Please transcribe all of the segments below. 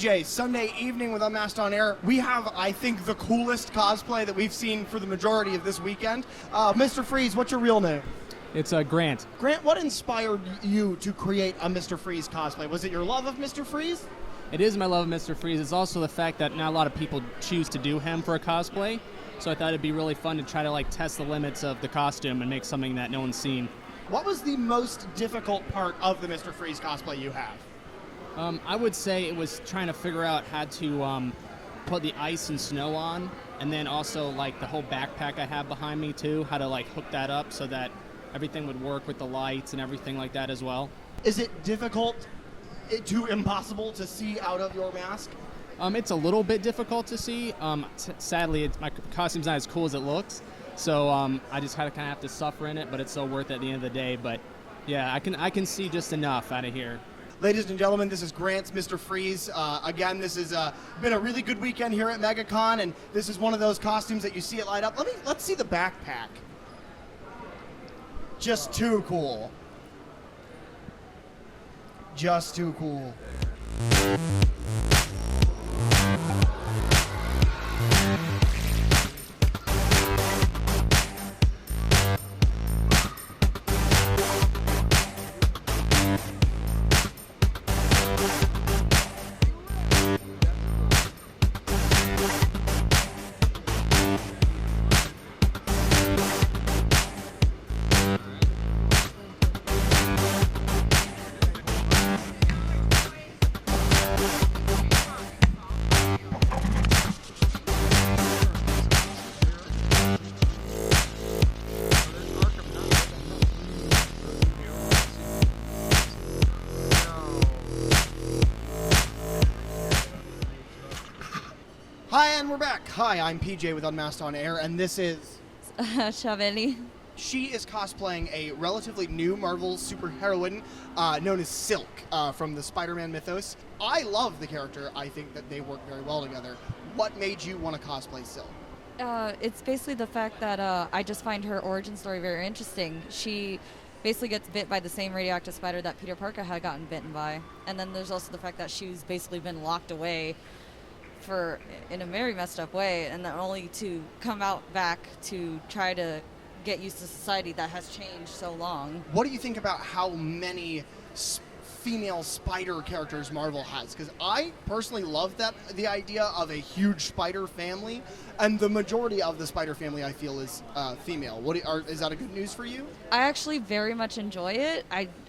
PJ, Sunday evening with Unmasked On Air. We have, I think, the coolest cosplay that we've seen for the majority of this weekend. Mr. Freeze, what's your real name? It's Grant. Grant, what inspired you to create a Mr. Freeze cosplay? Was it your love of Mr. Freeze? It is my love of Mr. Freeze. It's also the fact that not a lot of people choose to do him for a cosplay. So I thought it'd be really fun to try to test the limits of the costume and make something that no one's seen. What was the most difficult part of the Mr. Freeze cosplay you have? I would say it was trying to figure out how to put the ice and snow on, and then also the whole backpack I have behind me too, how to hook that up so that everything would work with the lights and everything like that as well. Is it difficult to impossible to see out of your mask? It's a little bit difficult to see. Sadly, my costume's not as cool as it looks, so I just kind of have to suffer in it, but it's so worth it at the end of the day. But yeah, I can see just enough out of here. Ladies and gentlemen, this is Grant's Mr. Freeze. Again, this has been a really good weekend here at MegaCon, and this is one of those costumes that you see it light up. Let's see the backpack. Just too cool. Just too cool. Hi, and we're back. Hi, I'm PJ with Unmasked On Air, and this is... Chaveli. She is cosplaying a relatively new Marvel superheroine known as Silk from the Spider-Man mythos. I love the character. I think that they work very well together. What made you want to cosplay Silk? It's basically the fact that I just find her origin story very interesting. She basically gets bit by the same radioactive spider that Peter Parker had gotten bitten by. And then there's also the fact that she's basically been locked away in a very messed up way, and then only to come out back to try to get used to society that has changed so long. What do you think about how many female spider characters Marvel has? Because I personally love the idea of a huge spider family, and the majority of the spider family I feel is female. Is that a good news for you? I actually very much enjoy it.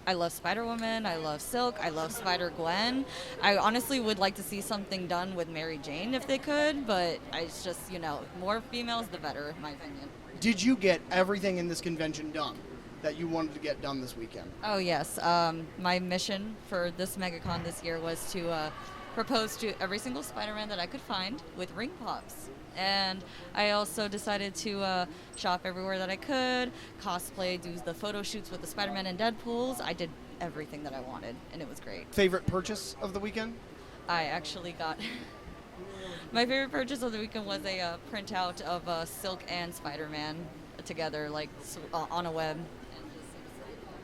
I love Spider-Woman, I love Silk, I love Spider-Gwen. I honestly would like to see something done with Mary Jane if they could, but it's just, more females the better, in my opinion. Did you get everything in this convention done that you wanted to get done this weekend? Oh, yes. My mission for this MegaCon this year was to propose to every single Spider-Man that I could find with ring pops. And I also decided to shop everywhere that I could, cosplay, do the photo shoots with the Spider-Man and Deadpools. I did everything that I wanted, and it was great. Favorite purchase of the weekend? I actually got... My favorite purchase of the weekend was a printout of Silk and Spider-Man together, on a web.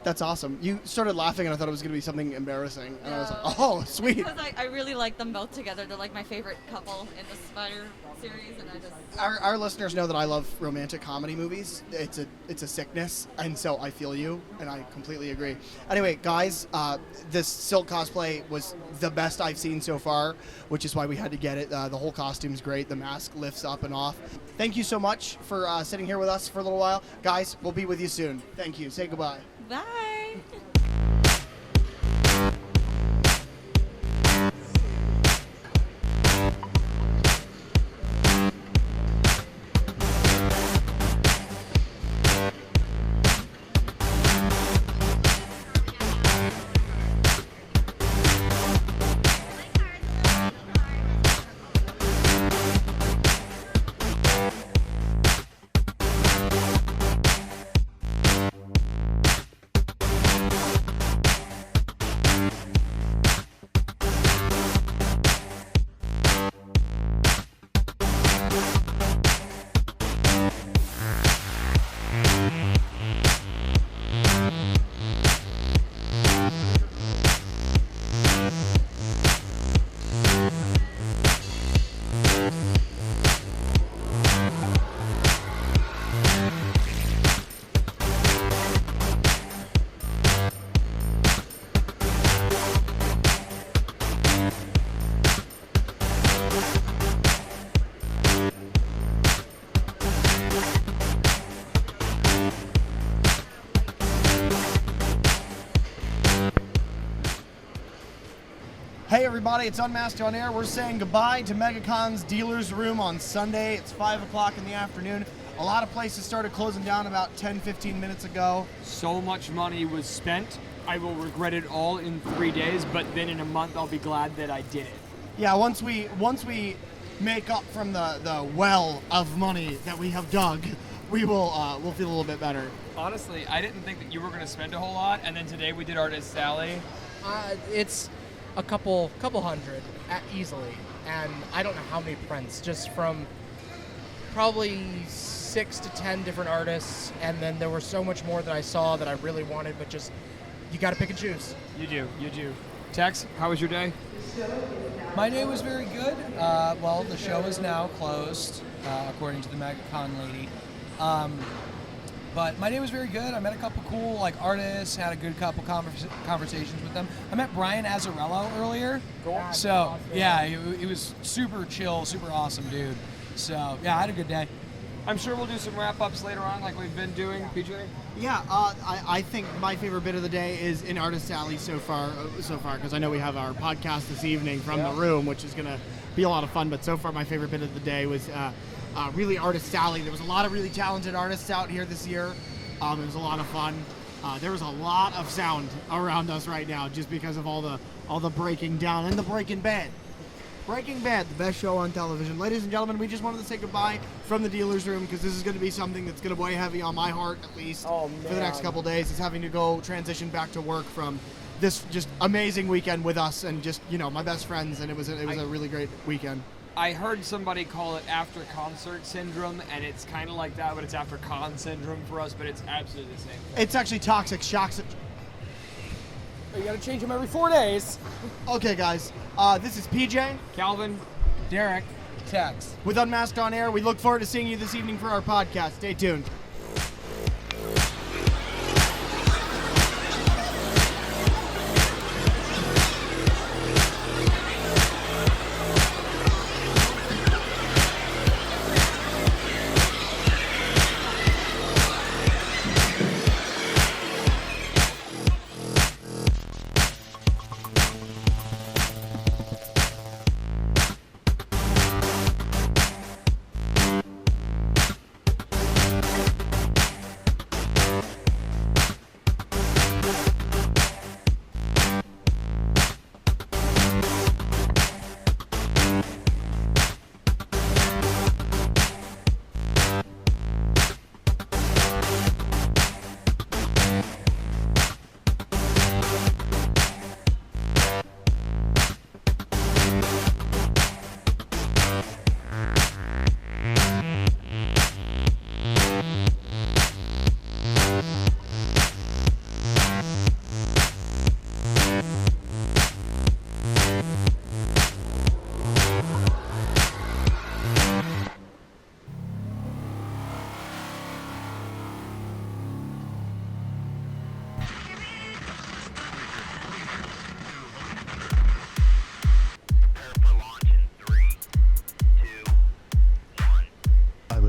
That's awesome. You started laughing, and I thought it was going to be something embarrassing. And I was like, oh, sweet. Because I really like them both together. They're my favorite couple in the Spider series. And I just... Our listeners know that I love romantic comedy movies. It's a sickness, and so I feel you, and I completely agree. Anyway, guys, this Silk cosplay was the best I've seen so far, which is why we had to get it. The whole costume's great. The mask lifts up and off. Thank you so much for sitting here with us for a little while. Guys, we'll be with you soon. Thank you. Say goodbye. Bye. everybody. It's Unmasked On Air. We're saying goodbye to MegaCon's Dealer's Room on Sunday. It's 5 o'clock in the afternoon. A lot of places started closing down about 10-15 minutes ago. So much money was spent. I will regret it all in 3 days, but then in a month I'll be glad that I did it. Yeah, once we make up from the well of money that we have dug, we'll feel a little bit better. Honestly, I didn't think that you were going to spend a whole lot, and then today we did Artist Alley. It's a couple hundred easily, and I don't know how many prints, just from probably 6 to 10 different artists, and then there was so much more that I saw that I really wanted, but just you got to pick and choose. You do. Tex, how was your day? My day was very good. Well, the show is now closed, according to the MegaCon lady. But my day was very good. I met a couple cool artists, had a good couple conversations with them. I met Brian Azzarello earlier. Cool. So, Awesome. yeah, he was super chill, super awesome dude. So, yeah, I had a good day. I'm sure we'll do some wrap-ups later on like we've been doing. PJ? Yeah, I think my favorite bit of the day is in Artist Alley so far, because I know we have our podcast this evening from the room, which is going to be a lot of fun. But so far, my favorite bit of the day was really Artist Alley. There was a lot of really talented artists out here this year. It was a lot of fun. There was a lot of sound around us right now, just because of all the breaking down and the Breaking Bad. Breaking Bad, the best show on television. Ladies and gentlemen, we just wanted to say goodbye from the Dealer's Room, because this is going to be something that's going to weigh heavy on my heart, at least, for the next couple days. Is having to go transition back to work from this just amazing weekend with us and just, my best friends, and it was a really great weekend. I heard somebody call it after-concert syndrome, and it's kind of like that, but it's after-con syndrome for us, but it's absolutely the same thing. It's actually toxic shock. You got to change them every 4 days. Okay, guys, this is PJ. Calvin? Derek, Tex. With Unmasked On Air. We look forward to seeing you this evening for our podcast. Stay tuned.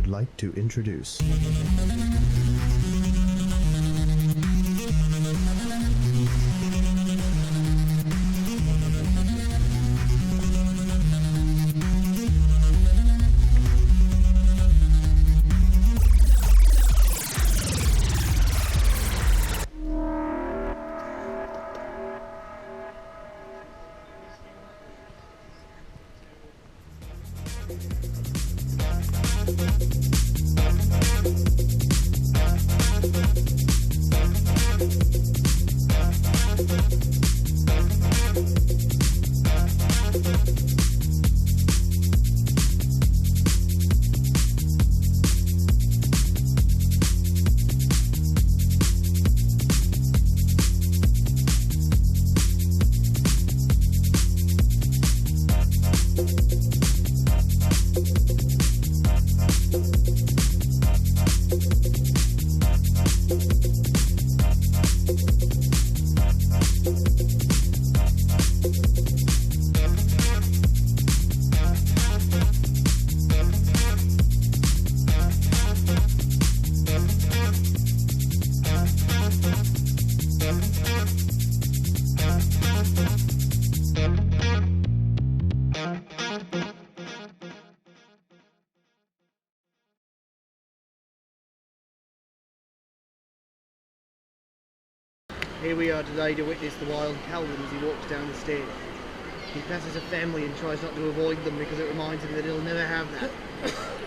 Like to introduce Here we are today to witness the wild Calvin as he walks down the stairs. He passes a family and tries not to avoid them because it reminds him that he'll never have that.